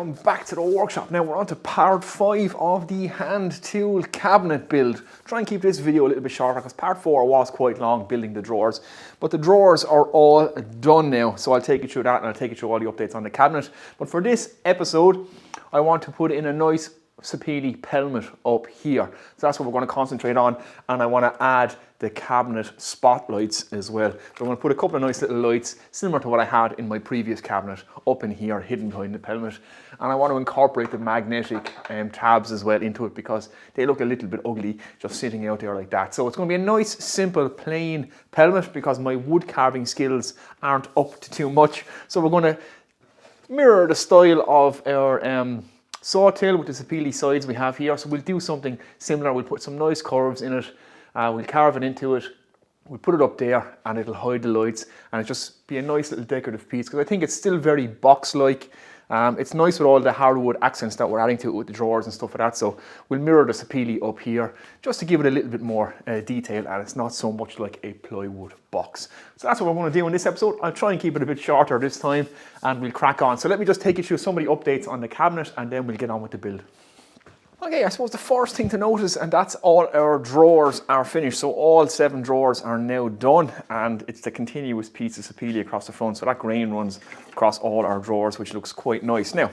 welcome back to the workshop. Now we're on to part 5 of the hand tool cabinet build. Try and keep this video a little bit shorter because part 4 was quite long building the drawers. But the drawers are all done now, so I'll take you through that and I'll take you through all the updates on the cabinet. But for this episode, I want to put in a nice sapele pelmet up here. So that's what we're going to concentrate on, and I want to add the cabinet spotlights as well. So I'm going to put a couple of nice little lights similar to what I had in my previous cabinet up in here hidden behind the pelmet, and I want to incorporate the magnetic tabs as well into it because they look a little bit ugly just sitting out there like that. So it's going to be a nice simple plain pelmet because my wood carving skills aren't up to too much. So we're going to mirror the style of our sawtail with the sapele sides we have here. So we'll do something similar. We'll put some nice curves in it. We'll carve it into it. We'll put it up there and it'll hide the lights and it'll just be a nice little decorative piece because I think it's still very box-like. It's nice with all the hardwood accents that we're adding to it with the drawers and stuff like that. So we'll mirror the sapele up here just to give it a little bit more detail, and it's not so much like a plywood box. So that's what we're going to do in this episode. I'll try and keep it a bit shorter this time and we'll crack on. So let me just take you through some of the updates on the cabinet and then we'll get on with the build. Okay, I suppose the first thing to notice, and that's all our drawers are finished. So all 7 drawers are now done, and it's the continuous piece of sapele across the front. So that grain runs across all our drawers, which looks quite nice. Now,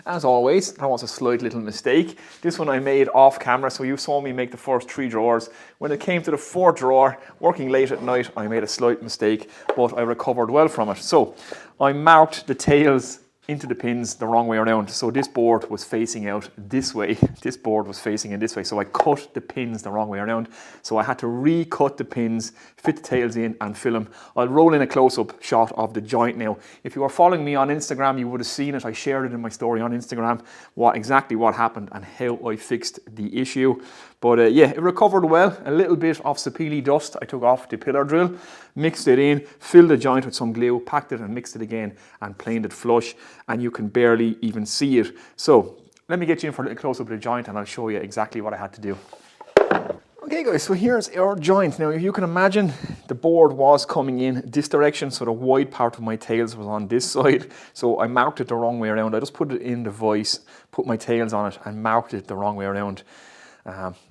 as always, that was a slight little mistake. This one I made off camera, so you saw me make the first 3 drawers. When it came to the 4th drawer, working late at night, I made a slight mistake, but I recovered well from it. So I marked the tails into the pins the wrong way around. So this board was facing out this way. This board was facing in this way. So I cut the pins the wrong way around. So I had to recut the pins, fit the tails in and fill them. I'll roll in a close-up shot of the joint now. If you were following me on Instagram, you would have seen it. I shared it in my story on Instagram, exactly what happened and how I fixed the issue. But yeah, it recovered well. A little bit of sapele dust I took off the pillar drill, mixed it in, filled the joint with some glue, packed it and mixed it again and planed it flush, and you can barely even see it. So let me get you in for a little close up of the joint and I'll show you exactly what I had to do. Okay guys, so here's our joint. Now if you can imagine, the board was coming in this direction, so the wide part of my tails was on this side. So I marked it the wrong way around. I just put it in the vise, put my tails on it and marked it the wrong way around.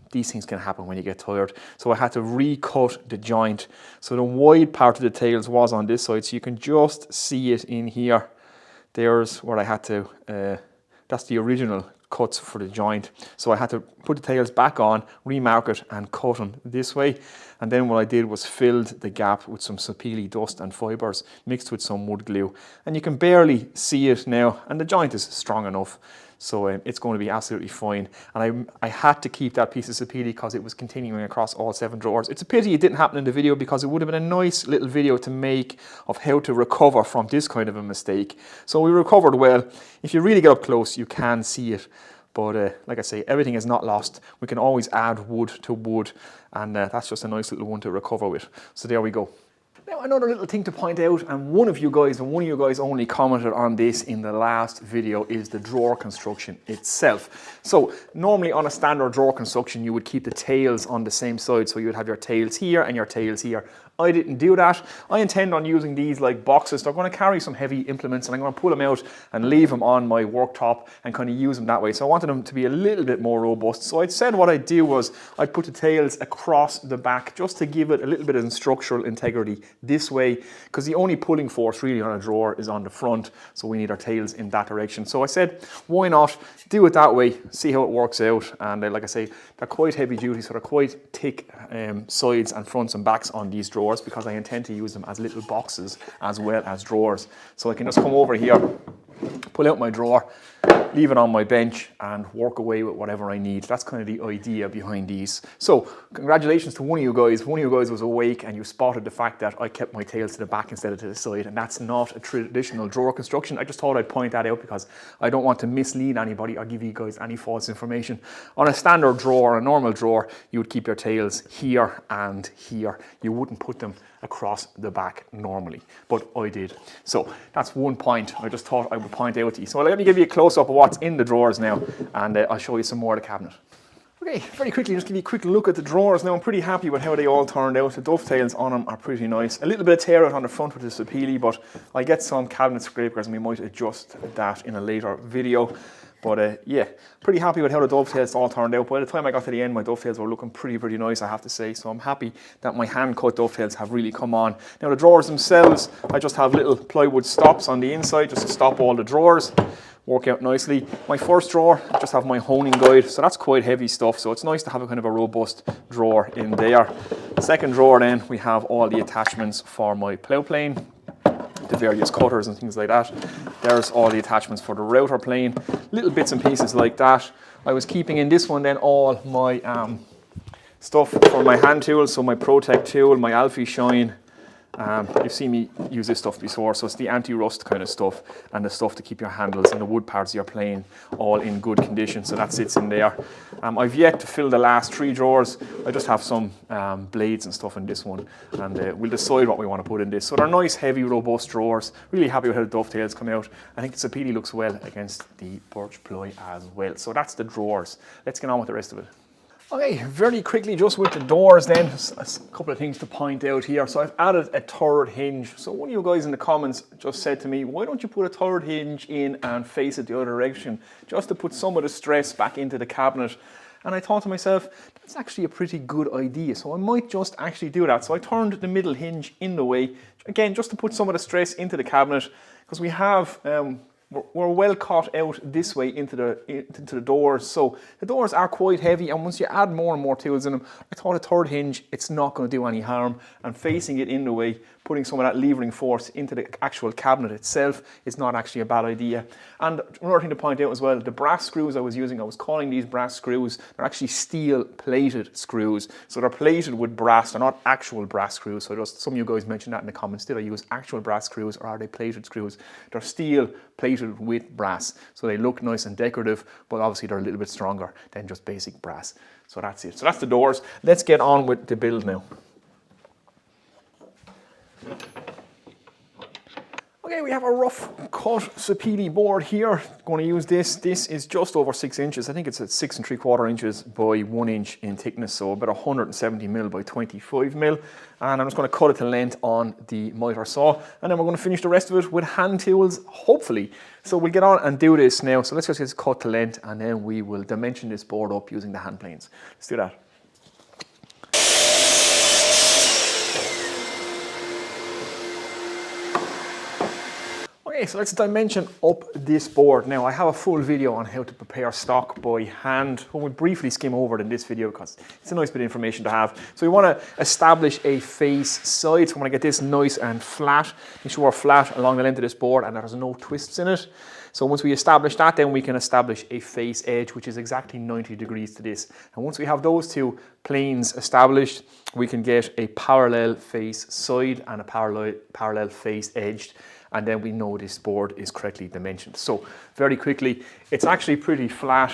These things can happen when you get tired. So I had to recut the joint. So the wide part of the tails was on this side, so you can just see it in here. There's where I had to, that's the original cuts for the joint. So I had to put the tails back on, remark it and cut them this way. And then what I did was filled the gap with some sapele dust and fibres mixed with some wood glue. And you can barely see it now, and the joint is strong enough. So it's going to be absolutely fine. And I had to keep that piece of sapele because it was continuing across all 7 drawers. It's a pity it didn't happen in the video because it would have been a nice little video to make of how to recover from this kind of a mistake. So we recovered well. If you really get up close, you can see it. But like I say, everything is not lost. We can always add wood to wood, and that's just a nice little one to recover with. So there we go. Now another little thing to point out, and one of you guys only commented on this in the last video, is the drawer construction itself. So normally on a standard drawer construction you would keep the tails on the same side, so you would have your tails here and your tails here. I didn't do that. I intend on using these like boxes. They're going to carry some heavy implements and I'm going to pull them out and leave them on my worktop and kind of use them that way. So I wanted them to be a little bit more robust. So I said what I'd do was I'd put the tails across the back just to give it a little bit of structural integrity this way, because the only pulling force really on a drawer is on the front. So we need our tails in that direction. So I said, why not do it that way, see how it works out. And like I say, they're quite heavy duty, so they're quite thick sides and fronts and backs on these drawers, because I intend to use them as little boxes as well as drawers. So I can just come over here, pull out my drawer, leave it on my bench and work away with whatever I need. That's kind of the idea behind these. So congratulations to one of you guys. One of you guys was awake and you spotted the fact that I kept my tails to the back instead of to the side, and that's not a traditional drawer construction. I just thought I'd point that out because I don't want to mislead anybody or give you guys any false information. On a standard drawer, a normal drawer, you would keep your tails here and here. You wouldn't put them across the back normally, but I did. So that's one point I just thought I would point out to you. So let me give you a close-up of what's in the drawers now, and I'll show you some more of the cabinet. Okay, very quickly, just give you a quick look at the drawers. Now, I'm pretty happy with how they all turned out. The dovetails on them are pretty nice. A little bit of tear out on the front with the sapili, but I'll get some cabinet scrapers and we might adjust that in a later video. But yeah, pretty happy with how the dovetails all turned out. By the time I got to the end, my dovetails were looking pretty nice, I have to say. So I'm happy that my hand-cut dovetails have really come on. Now, the drawers themselves, I just have little plywood stops on the inside just to stop all the drawers. Work out nicely. My first drawer, I just have my honing guide, so that's quite heavy stuff, so it's nice to have a kind of a robust drawer in there. The second drawer then, we have all the attachments for my plough plane, the various cutters and things like that. There's all the attachments for the router plane, little bits and pieces like that. I was keeping in this one then all my stuff for my hand tools, so my Protect tool, my Alfie Shine. You've seen me use this stuff before, so it's the anti-rust kind of stuff and the stuff to keep your handles and the wood parts of your plane all in good condition, so that sits in there. I've yet to fill the last 3 drawers. I just have some blades and stuff in this one, and we'll decide what we want to put in this. So they're nice, heavy, robust drawers. Really happy with how the dovetails come out. I think the sapili looks well against the birch ply as well. So that's the drawers. Let's get on with the rest of it. Okay, very quickly just with the doors then, a couple of things to point out here. So I've added a third hinge. So one of you guys in the comments just said to me, why don't you put a third hinge in and face it the other direction, just to put some of the stress back into the cabinet. And I thought to myself, that's actually a pretty good idea. So I might just actually do that. So I turned the middle hinge in the way, again, just to put some of the stress into the cabinet, because we have, we're well cut out this way into the doors. So the doors are quite heavy, and once you add more and more tools in them, I thought a third hinge, it's not going to do any harm, and facing it in the way, putting some of that levering force into the actual cabinet itself is not actually a bad idea. And another thing to point out as well, the brass screws I was using, I was calling these brass screws, they're actually steel plated screws. So they're plated with brass, they're not actual brass screws. So just some of you guys mentioned that in the comments, did I use actual brass screws or are they plated screws? They're steel plated with brass. So they look nice and decorative, but obviously they're a little bit stronger than just basic brass. So that's it. So that's the doors. Let's get on with the build now. Okay, we have a rough cut sapili board here. Going to use this. This is just over 6 inches. I think it's at 6 3/4 inches by 1 inch in thickness, so about 170 mil by 25 mil. And I'm just going to cut it to length on the miter saw, and then we're going to finish the rest of it with hand tools, hopefully. So we'll get on and do this now. So let's just get this cut to length, and then we will dimension this board up using the hand planes. Let's do that. Okay, so let's dimension up this board. Now, I have a full video on how to prepare stock by hand, but we'll briefly skim over it in this video because it's a nice bit of information to have. So we want to establish a face side. So we want to get this nice and flat. Make sure we're flat along the length of this board and there's no twists in it. So once we establish that, then we can establish a face edge, which is exactly 90 degrees to this. And once we have those two planes established, we can get a parallel face side and a parallel face edged. And then we know this board is correctly dimensioned. So very quickly, it's actually pretty flat.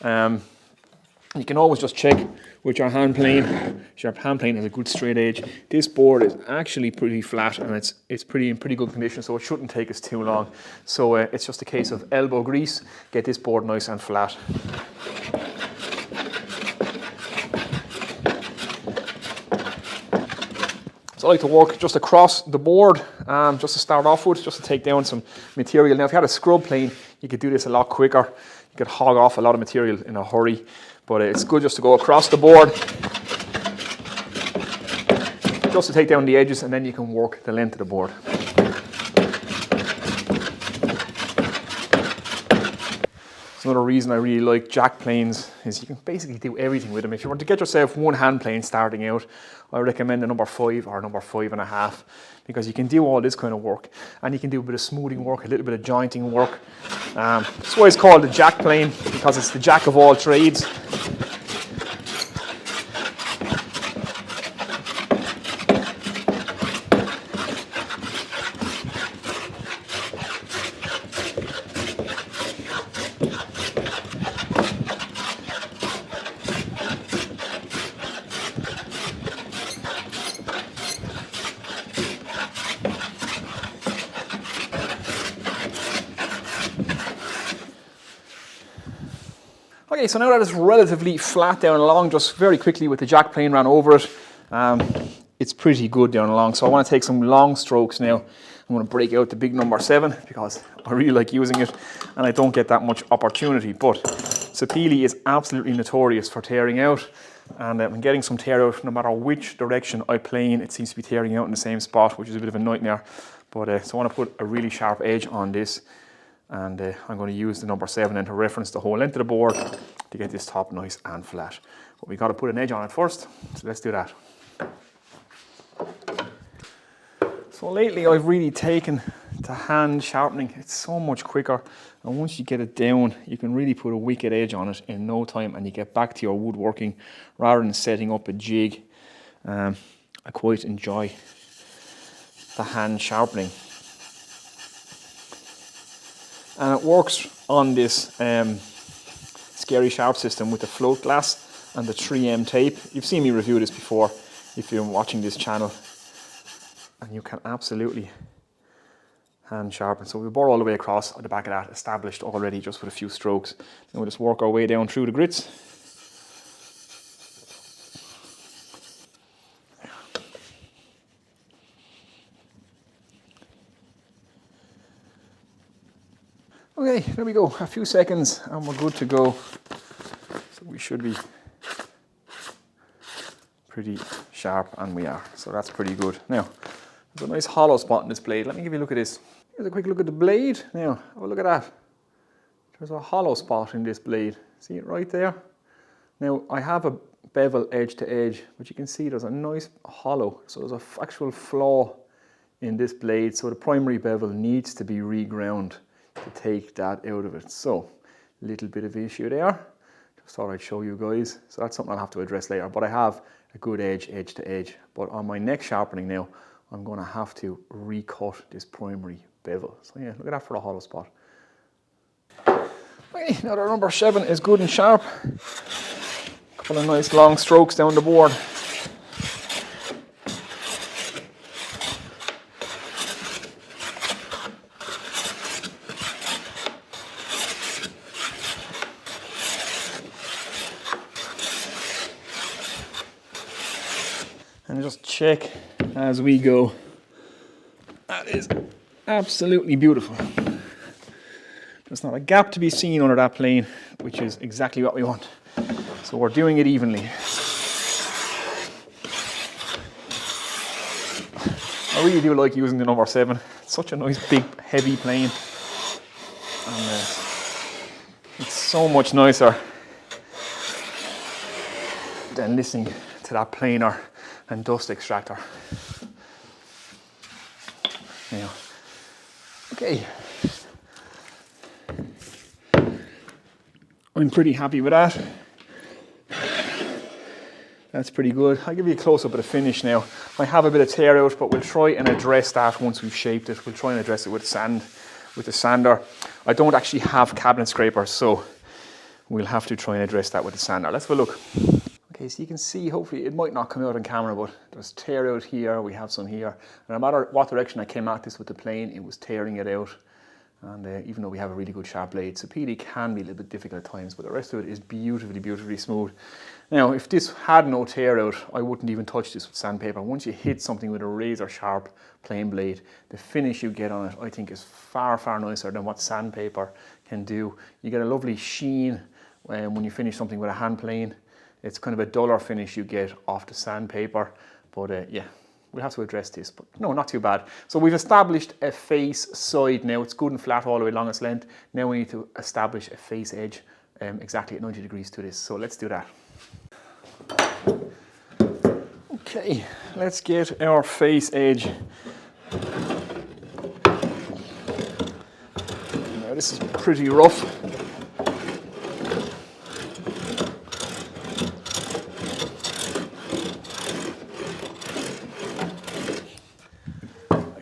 You can always just check with your hand plane. Your hand plane has a good straight edge. This board is actually pretty flat and it's in pretty good condition, so it shouldn't take us too long. So it's just a case of elbow grease, get this board nice and flat. So I like to work just across the board, just to start off with, just to take down some material. Now, if you had a scrub plane, you could do this a lot quicker. You could hog off a lot of material in a hurry, but it's good just to go across the board, just to take down the edges, and then you can work the length of the board. Another reason I really like jack planes is you can basically do everything with them. If you want to get yourself one hand plane starting out, I recommend a number 5 or number 5.5, because you can do all this kind of work and you can do a bit of smoothing work, a little bit of jointing work. That's why it's called the jack plane, because it's the jack of all trades. Okay, so now that it's relatively flat down along, just very quickly with the jack plane ran over it, it's pretty good down along. So I want to take some long strokes now. I'm going to break out the big number 7 because I really like using it and I don't get that much opportunity. But Sapele is absolutely notorious for tearing out, and I'm getting some tear out no matter which direction I plane. It seems to be tearing out in the same spot, which is a bit of a nightmare. But so I want to put a really sharp edge on this, and I'm going to use the number 7 then to reference the whole length of the board to get this top nice and flat. But we got to put an edge on it first, so let's do that. So lately I've really taken to hand sharpening. It's so much quicker, and once you get it down you can really put a wicked edge on it in no time, and you get back to your woodworking rather than setting up a jig. I quite enjoy the hand sharpening, and it works on this Scary Sharp system with the float glass and the 3M tape. You've seen me review this before if you're watching this channel, and you can absolutely hand sharpen. So we'll bore all the way across at the back of that, established already just with a few strokes. Then we'll just work our way down through the grits. Okay, there we go. A few seconds and we're good to go. So we should be pretty sharp, and we are. So that's pretty good. Now, there's a nice hollow spot in this blade. Let me give you a look at this. Here's a quick look at the blade. Now, have a look at that. There's a hollow spot in this blade. See it right there? Now, I have a bevel edge to edge, but you can see there's a nice hollow. So there's an actual flaw in this blade. So the primary bevel needs to be reground to take that out of it. So, a little bit of issue there. Just thought I'd show you guys. So that's something I'll have to address later. But I have a good edge to edge. But on my next sharpening now, I'm going to have to recut this primary bevel. So yeah, look at that for the hollow spot. Okay, now the number 7 is good and sharp. Couple of nice long strokes down the board. And just check as we go. That is absolutely beautiful. There's not a gap to be seen under that plane, which is exactly what we want. So we're doing it evenly. I really do like using the number 7. It's such a nice big heavy plane. And it's so much nicer than listening to that planer and dust extractor. Now, okay, I'm pretty happy with that. That's pretty good. I'll give you a close-up of the finish now. I have a bit of tear out, but we'll try and address that once we've shaped it. We'll try and address it with sand, with the sander. I don't actually have cabinet scrapers, so we'll have to try and address that with the sander. Let's have a look. Okay, so you can see, hopefully it might not come out on camera, but there's tear out here, we have some here. And no matter what direction I came at this with the plane, it was tearing it out. And even though we have a really good sharp blade, Sapele can be a little bit difficult at times, but the rest of it is beautifully, beautifully smooth. Now, if this had no tear out, I wouldn't even touch this with sandpaper. Once you hit something with a razor sharp plane blade, the finish you get on it, I think, is far, far nicer than what sandpaper can do. You get a lovely sheen when you finish something with a hand plane. It's kind of a duller finish you get off the sandpaper, but yeah, we'll have to address this, but no, not too bad. So we've established a face side now. It's good and flat all the way along its length. Now we need to establish a face edge exactly at 90 degrees to this. So let's do that. Okay, let's get our face edge. Now this is pretty rough.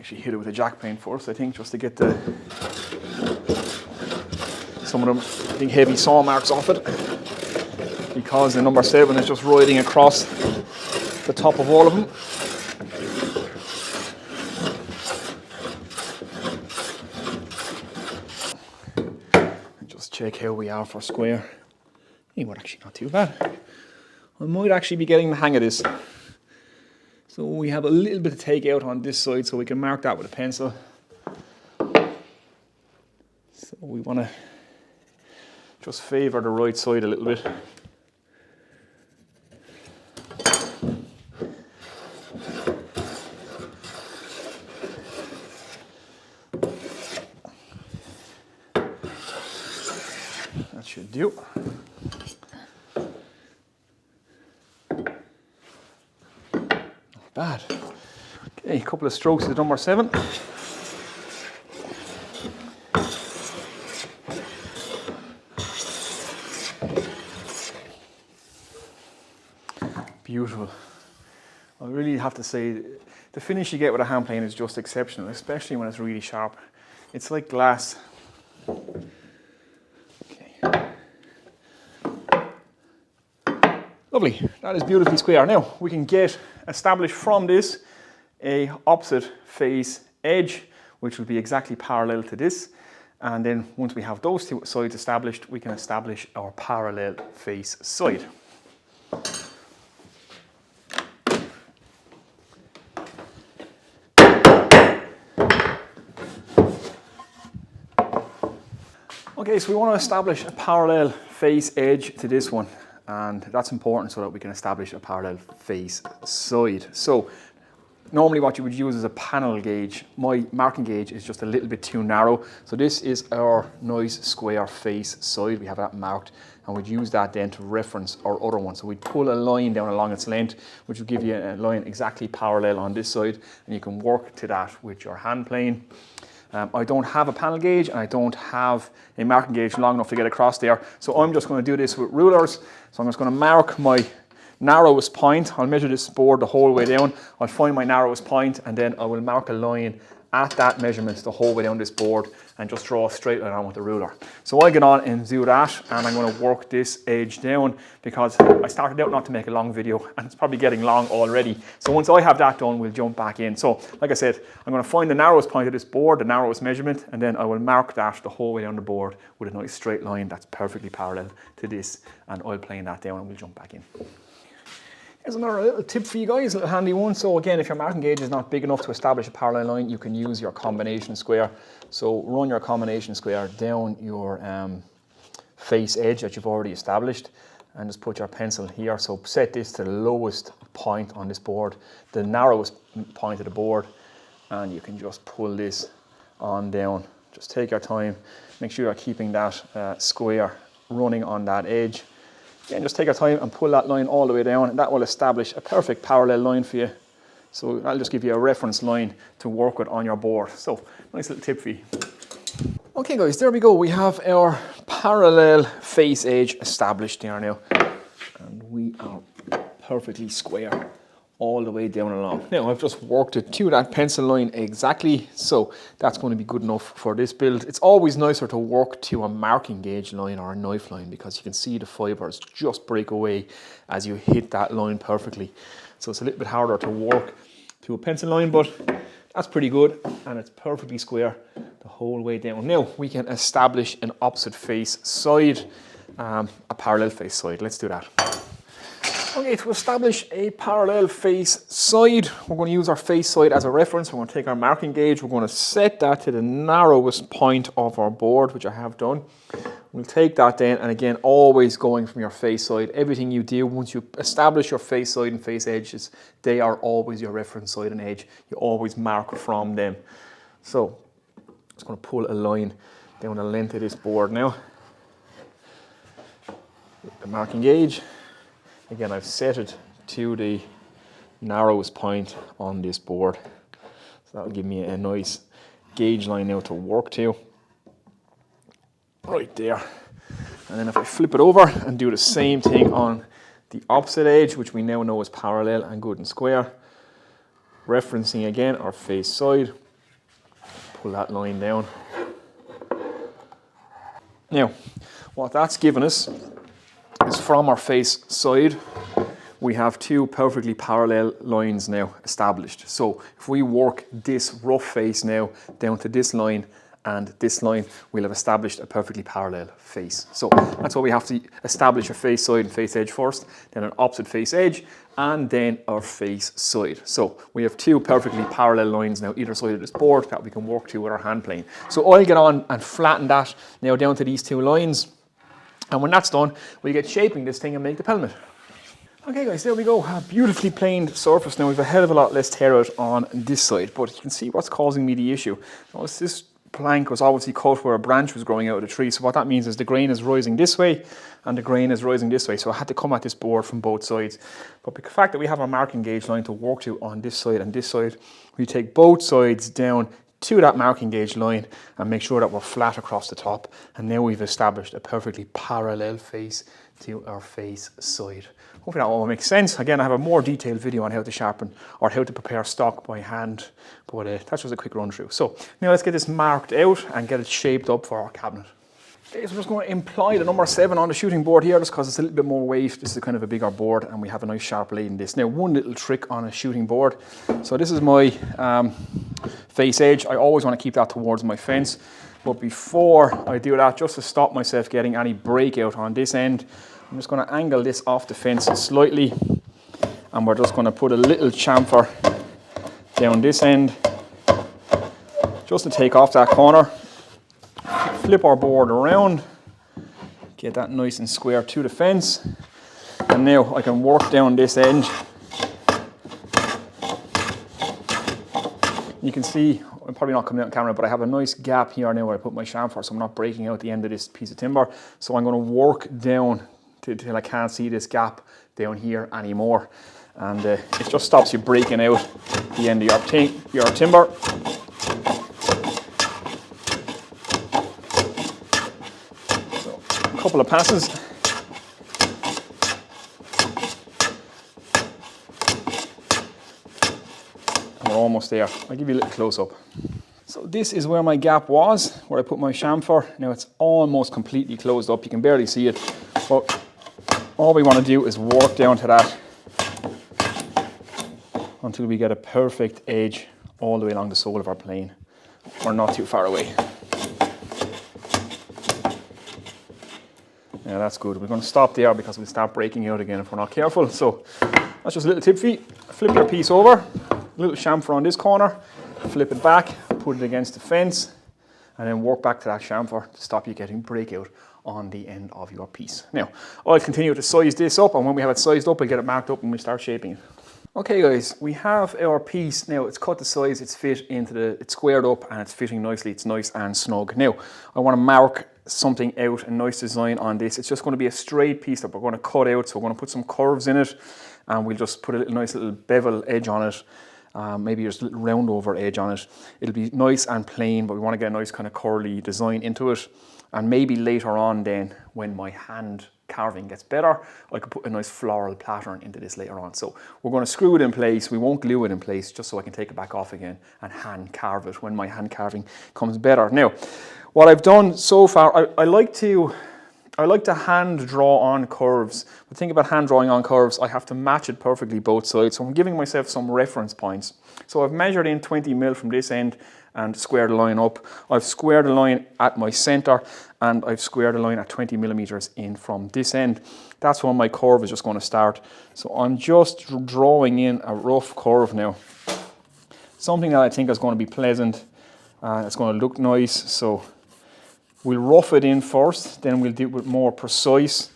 Hit it with a jack plane first, I think, just to get some of them, I think, heavy saw marks off it, because the number 7 is just riding across the top of all of them. And just check how we are for square. Hey, well, actually not too bad. I might actually be getting the hang of this. So we have a little bit of take out on this side, so we can mark that with a pencil. So we want to just favour the right side a little bit. That should do. Not bad. Okay, a couple of strokes to number 7. Beautiful. I really have to say, the finish you get with a hand plane is just exceptional, especially when it's really sharp. It's like glass. Okay. Lovely, that is beautifully square. Now, we can get established from this a opposite face edge, which will be exactly parallel to this. And then once we have those two sides established, we can establish our parallel face side. Okay, so we want to establish a parallel face edge to this one, and that's important so that we can establish a parallel face side. So normally what you would use is a panel gauge. My marking gauge is just a little bit too narrow, so this is our nice square face side. We have that marked, and we'd use that then to reference our other one. So we'd pull a line down along its length, which will give you a line exactly parallel on this side, and you can work to that with your hand plane. I don't have a panel gauge, and I don't have a marking gauge long enough to get across there. So I'm just going to do this with rulers. So I'm just going to mark my narrowest point. I'll measure this board the whole way down. I'll find my narrowest point, and then I will mark a line at that measurement the whole way down this board and just draw a straight line on with the ruler. So I'll get on and do that, and I'm going to work this edge down because I started out not to make a long video and it's probably getting long already. So once I have that done, we'll jump back in. So like I said, I'm going to find the narrowest point of this board, the narrowest measurement, and then I will mark that the whole way down the board with a nice straight line that's perfectly parallel to this, and I'll plane that down and we'll jump back in. Here's another little tip for you guys, a little handy one. So again, if your marking gauge is not big enough to establish a parallel line, you can use your combination square. So run your combination square down your face edge that you've already established, and just put your pencil here. So set this to the lowest point on this board, the narrowest point of the board, and you can just pull this on down. Just take your time, make sure you're keeping that square running on that edge. Again, just take your time and pull that line all the way down, and that will establish a perfect parallel line for you. So I'll just give you a reference line to work with on your board. So nice little tip for you. Okay guys, there we go. We have our parallel face edge established there now, and we are perfectly square all the way down along. Now I've just worked it to that pencil line exactly, so that's going to be good enough for this build. It's always nicer to work to a marking gauge line or a knife line because you can see the fibres just break away as you hit that line perfectly. So it's a little bit harder to work to a pencil line, but that's pretty good, and it's perfectly square the whole way down. Now we can establish an opposite face side, a parallel face side. Let's do that. Okay, to establish a parallel face side, we're going to use our face side as a reference. We're going to take our marking gauge, we're going to set that to the narrowest point of our board, which I have done. We'll take that then, and again, always going from your face side. Everything you do, once you establish your face side and face edges, they are always your reference side and edge. You always mark from them. So, I'm just going to pull a line down the length of this board now. The marking gauge. Again, I've set it to the narrowest point on this board. So that'll give me a nice gauge line now to work to. Right there. And then if I flip it over and do the same thing on the opposite edge, which we now know is parallel and good and square, referencing again our face side, pull that line down. Now, what that's given us is from our face side, we have two perfectly parallel lines now established. So if we work this rough face now down to this line and this line, we'll have established a perfectly parallel face. So that's why we have to establish a face side and face edge first, then an opposite face edge, and then our face side. So we have two perfectly parallel lines now either side of this board that we can work to with our hand plane. So I'll get on and flatten that now down to these two lines. And when that's done, we'll get shaping this thing and make the pelmet. Okay guys, there we go, a beautifully planed surface. Now we've a hell of a lot less tear out on this side, but you can see what's causing me the issue. Notice this plank was obviously cut where a branch was growing out of the tree, so what that means is the grain is rising this way and the grain is rising this way, so I had to come at this board from both sides. But the fact that we have a marking gauge line to work to on this side and this side, we take both sides down to that marking gauge line and make sure that we're flat across the top, and now we've established a perfectly parallel face to our face side. Hopefully that all makes sense. Again, I have a more detailed video on how to sharpen or how to prepare stock by hand, but that's just a quick run through. So now let's get this marked out and get it shaped up for our cabinet. Okay, so I'm just going to imply the number 7 on the shooting board here just because it's a little bit more weight. This is kind of a bigger board and we have a nice sharp blade in this. Now one little trick on a shooting board. So this is my face edge. I always want to keep that towards my fence. But before I do that, just to stop myself getting any breakout on this end, I'm just going to angle this off the fence slightly, and we're just going to put a little chamfer down this end just to take off that corner. Flip our board around, get that nice and square to the fence, and now I can work down this edge. You can see, I'm probably not coming out on camera, but I have a nice gap here now where I put my chamfer, so I'm not breaking out the end of this piece of timber. So I'm going to work down till I can't see this gap down here anymore, and it just stops you breaking out the end of your timber. So a couple of passes. And we're almost there. I'll give you a little close up. So this is where my gap was, where I put my chamfer. Now it's almost completely closed up. You can barely see it, but all we want to do is work down to that until we get a perfect edge all the way along the sole of our plane. We're not too far away. Yeah, that's good. We're going to stop there because we'll start breaking out again if we're not careful. So that's just a little tip for you. Flip your piece over, a little chamfer on this corner, flip it back, put it against the fence, and then work back to that chamfer to stop you getting breakout on the end of your piece. Now, I'll continue to size this up, and when we have it sized up, we'll get it marked up and we start shaping it. Okay guys, we have our piece now. It's cut to size, it's fit into it's squared up and it's fitting nicely. It's nice and snug. Now, I want to mark something out, a nice design on this. It's just going to be a straight piece that we're going to cut out. So we're going to put some curves in it, and we'll just put a nice little bevel edge on it. Maybe just a little round over edge on it. It'll be nice and plain, but we want to get a nice kind of curly design into it. And maybe later on then, when my hand carving gets better, I could put a nice floral pattern into this later on. So we're going to screw it in place. We won't glue it in place, just so I can take it back off again and hand carve it when my hand carving comes better. Now, what I've done so far, I like to hand draw on curves. But think about hand drawing on curves, I have to match it perfectly both sides. So I'm giving myself some reference points. So I've measured in 20 mil from this end and squared the line up. I've squared the line at my center, and I've squared the line at 20 millimeters in from this end. That's when my curve is just going to start. So I'm just drawing in a rough curve now. Something that I think is going to be pleasant. It's going to look nice. So we'll rough it in first, then we'll do it more precise.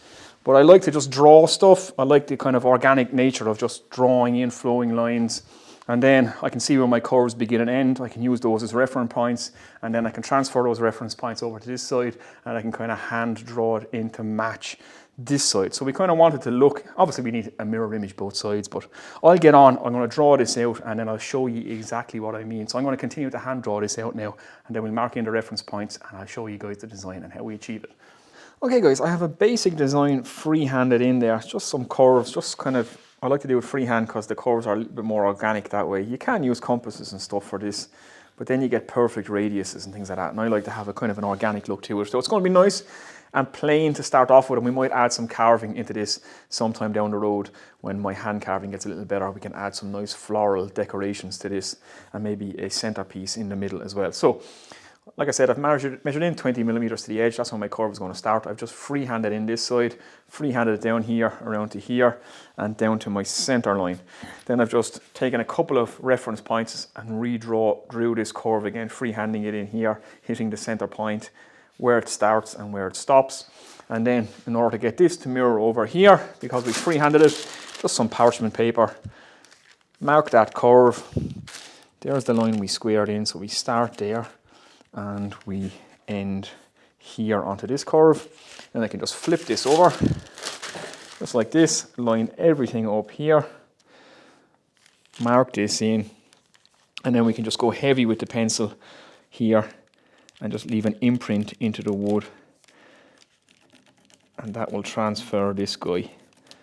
But I like to just draw stuff. I like the kind of organic nature of just drawing in flowing lines. And then I can see where my curves begin and end. I can use those as reference points, and then I can transfer those reference points over to this side, and I can kind of hand draw it in to match this side. So we kind of want it to look, obviously we need a mirror image both sides, but I'll get on, I'm going to draw this out, and then I'll show you exactly what I mean. So I'm going to continue to hand draw this out now, and then we'll mark in the reference points, and I'll show you guys the design and how we achieve it. Okay guys, I have a basic design free-handed in there, just some curves, just kind of, I like to do it freehand because the curves are a little bit more organic that way. You can use compasses and stuff for this, but then you get perfect radiuses and things like that, and I like to have a kind of an organic look to it. So it's going to be nice and plain to start off with, and we might add some carving into this sometime down the road when my hand carving gets a little better. We can add some nice floral decorations to this, and maybe a centerpiece in the middle as well. So like I said, I've measured in 20 millimeters to the edge. That's how my curve is going to start. I've just freehanded in this side, freehanded it down here, around to here, and down to my center line. Then I've just taken a couple of reference points and drew this curve again, freehanding it in here, hitting the center point where it starts and where it stops. And then in order to get this to mirror over here, because we freehanded it, just some parchment paper, mark that curve. There's the line we squared in, so we start there and we end here onto this curve. And I can just flip this over, just like this, line everything up here, mark this in, and then we can just go heavy with the pencil here and just leave an imprint into the wood. And that will transfer this guy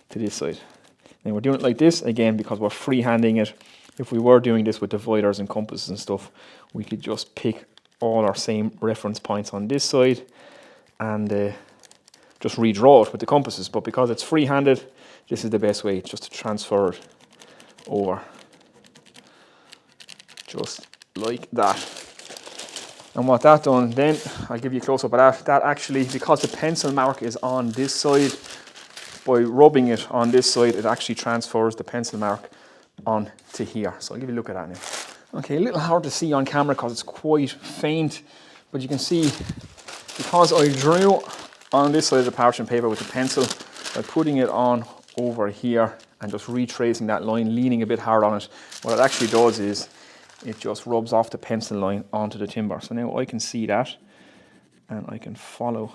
to this side. Now we're doing it like this, again, because we're freehanding it. If we were doing this with dividers and compasses and stuff, we could just pick all our same reference points on this side and just redraw it with the compasses. But because it's freehanded, this is the best way, just to transfer it over. Just like that. And what that done, then I'll give you a close-up of that. That actually, because the pencil mark is on this side, by rubbing it on this side, it actually transfers the pencil mark on to here. So I'll give you a look at that now. Okay, a little hard to see on camera because it's quite faint, but you can see because I drew on this side of the parchment paper with the pencil by putting it on over here and just retracing that line, leaning a bit hard on it, what it actually does is it just rubs off the pencil line onto the timber. So now I can see that and I can follow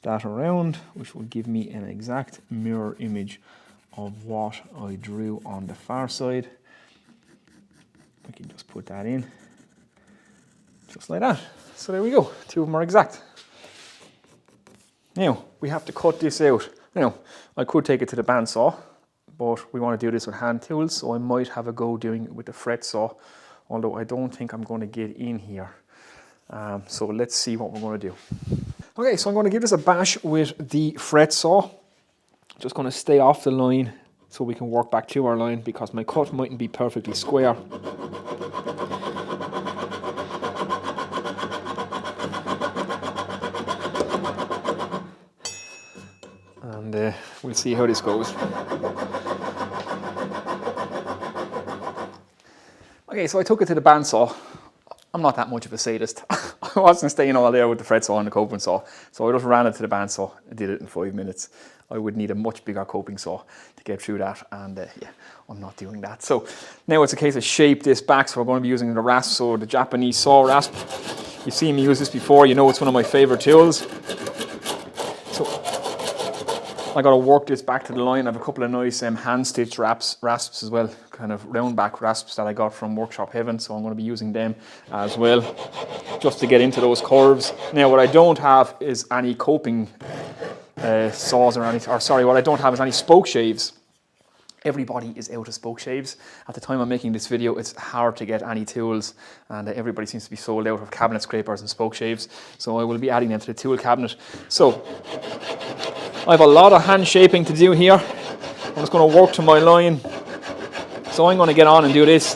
that around, which will give me an exact mirror image of what I drew on the far side. I can just put that in, just like that. So there we go, two of them are exact. Now, we have to cut this out. Now, I could take it to the bandsaw, but we want to do this with hand tools, so I might have a go doing it with the fret saw, although I don't think I'm going to get in here. So let's see what we're going to do. Okay, so I'm going to give this a bash with the fret saw. Just going to stay off the line so we can work back to our line, because my cut mightn't be perfectly square. And we'll see how this goes. Okay, so I took it to the bandsaw. I'm not that much of a sadist. I wasn't staying all there with the fret saw and the coping saw, so I just ran it to the bandsaw and did it in 5 minutes. I would need a much bigger coping saw to get through that, and yeah, I'm not doing that. So now it's a case of shape this back, so we're going to be using the rasp, so the Japanese saw rasp. You've seen me use this before, you know it's one of my favorite tools. So I got to work this back to the line. I have a couple of nice hand stitched rasps as well, kind of round back rasps that I got from Workshop Heaven, so I'm going to be using them as well, just to get into those curves. Now what I don't have is any coping saws or anything, or sorry, what I don't have is any spoke shaves. Everybody is out of spoke shaves. At the time I'm making this video, it's hard to get any tools, and everybody seems to be sold out of cabinet scrapers and spoke shaves, so I will be adding them to the tool cabinet. So I have a lot of hand shaping to do here. I'm just going to work to my line, so I'm going to get on and do this,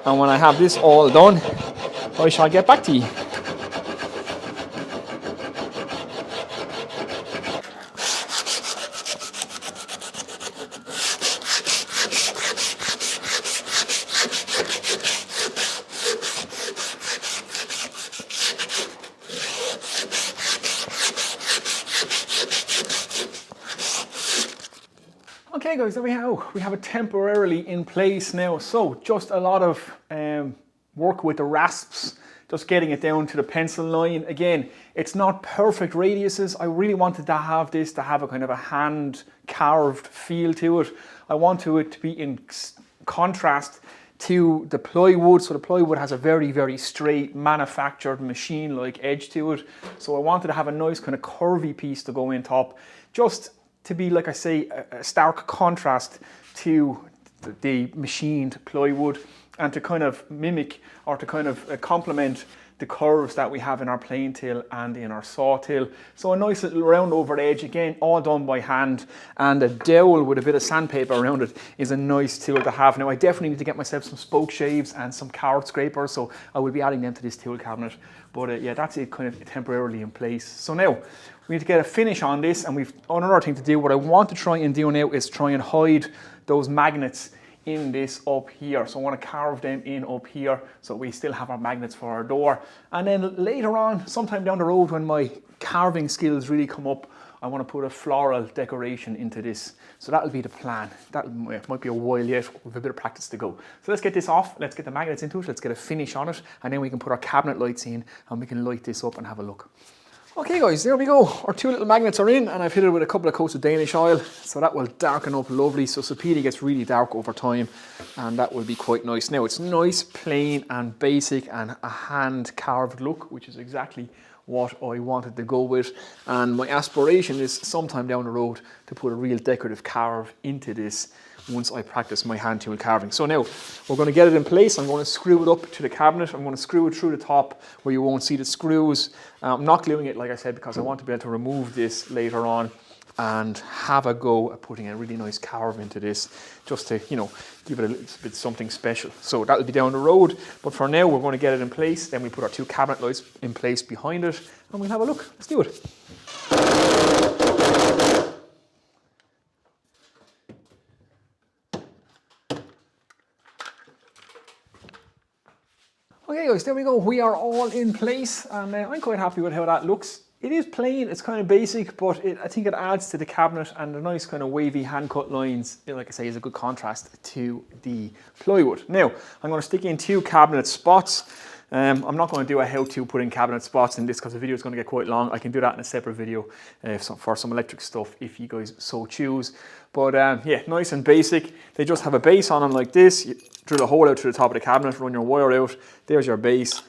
and when I have this all done, I shall get back to you. Okay guys, there we go. We have it temporarily in place now. So just a lot of work with the rasps, just getting it down to the pencil line. Again, it's not perfect radiuses. I really wanted to have this to have a kind of a hand carved feel to it. I want it to be in contrast to the plywood. So the plywood has a very, very straight manufactured machine-like edge to it. So I wanted to have a nice kind of curvy piece to go in top, just to be, like I say, a stark contrast to the machined plywood, and to kind of mimic or to kind of complement the curves that we have in our plane till and in our saw till. So a nice little round over edge, again, all done by hand, and a dowel with a bit of sandpaper around it is a nice tool to have. Now I definitely need to get myself some spoke shaves and some card scrapers, so I will be adding them to this tool cabinet. But yeah, that's it kind of temporarily in place. So now we need to get a finish on this, and we've another thing to do. What I want to try and do now is try and hide those magnets in this up here. So I want to carve them in up here so we still have our magnets for our door. And then later on, sometime down the road, when my carving skills really come up, I want to put a floral decoration into this. So that'll be the plan. That might be a while yet, with a bit of practice to go. So let's get this off, let's get the magnets into it, let's get a finish on it, and then we can put our cabinet lights in and we can light this up and have a look. Okay guys, there we go. Our two little magnets are in, and I've hit it with a couple of coats of Danish oil, so that will darken up lovely. So sapele gets really dark over time, and that will be quite nice. Now it's nice, plain and basic, and a hand carved look, which is exactly what I wanted to go with. And my aspiration is sometime down the road to put a real decorative carve into this once I practice my hand tool carving. So now we're going to get it in place. I'm going to screw it up to the cabinet. I'm going to screw it through the top where you won't see the screws. I'm not gluing it, like I said, because I want to be able to remove this later on and have a go at putting a really nice carve into this, just to, you know, give it a little bit something special. So that'll be down the road, but for now we're going to get it in place. Then we put our two cabinet lights in place behind it, and we'll have a look. Let's do it. Okay guys, there we go. We are all in place, and I'm quite happy with how that looks. It is plain, it's kind of basic, but I think it adds to the cabinet, and the nice kind of wavy hand cut lines, like I say, is a good contrast to the plywood. Now, I'm going to stick in two cabinet spots. I'm not going to do a how to put in cabinet spots in this because the video is going to get quite long. I can do that in a separate video for some electric stuff if you guys so choose. But yeah, nice and basic. They just have a base on them like this. You drill a hole out to the top of the cabinet, run your wire out. There's your base.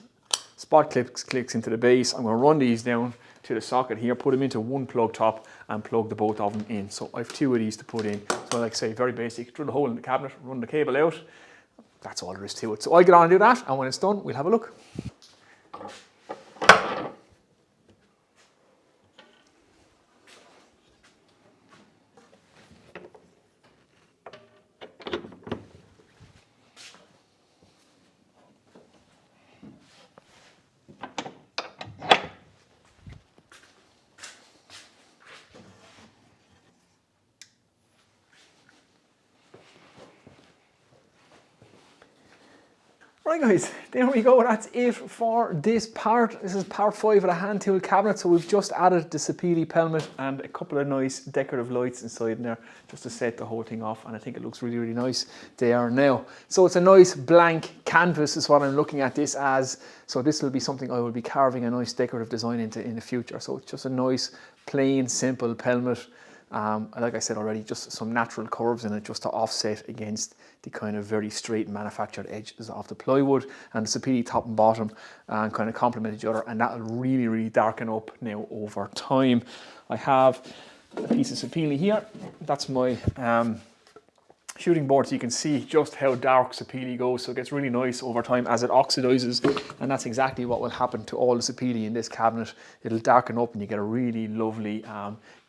Spot clicks into the base. I'm going to run these down to the socket here, put them into one plug top and plug the both of them in. So I have two of these to put in. So like I say, very basic. Drill a hole in the cabinet, run the cable out. That's all there is to it. So I'll get on and do that, and when it's done, we'll have a look. Right guys, there we go, that's it for this part. This is part 5 of the hand tool cabinet. So we've just added the sapele pelmet and a couple of nice decorative lights inside in there just to set the whole thing off, and I think it looks really, really nice there now. So it's a nice blank canvas is what I'm looking at this as. So this will be something I will be carving a nice decorative design into in the future. So it's just a nice, plain, simple pelmet. Like I said already, just some natural curves in it just to offset against the kind of very straight manufactured edges of the plywood, and the sapele top and bottom and kind of complement each other, and that'll really, really darken up now over time. I have a piece of sapele here. That's my shooting board, so you can see just how dark sapele goes. So it gets really nice over time as it oxidizes, and that's exactly what will happen to all the sapele in this cabinet. It'll darken up and you get a really lovely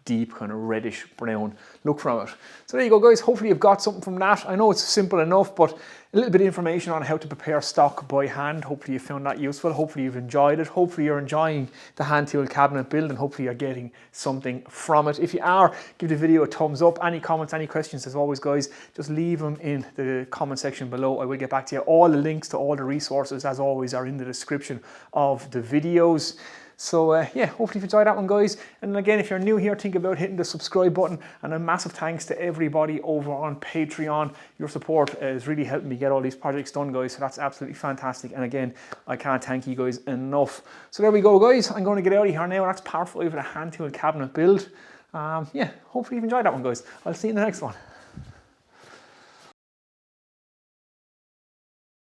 deep kind of reddish brown look from it. So there you go guys, hopefully you've got something from that. I know it's simple enough, but a little bit of information on how to prepare stock by hand. Hopefully you found that useful. Hopefully you've enjoyed it. Hopefully you're enjoying the hand tool cabinet build, and hopefully you're getting something from it. If you are, give the video a thumbs up. Any comments, any questions, as always guys, just leave them in the comment section below. I will get back to you. All the links to all the resources, as always, are in the description of the videos. So yeah, hopefully you've enjoyed that one guys. And again, if you're new here, think about hitting the subscribe button, and a massive thanks to everybody over on Patreon. Your support is really helping me get all these projects done guys, so that's absolutely fantastic. And again, I can't thank you guys enough. So there we go guys, I'm going to get out of here now. That's part 5 of the hand tool cabinet build. Yeah, hopefully you've enjoyed that one guys. I'll see you in the next one.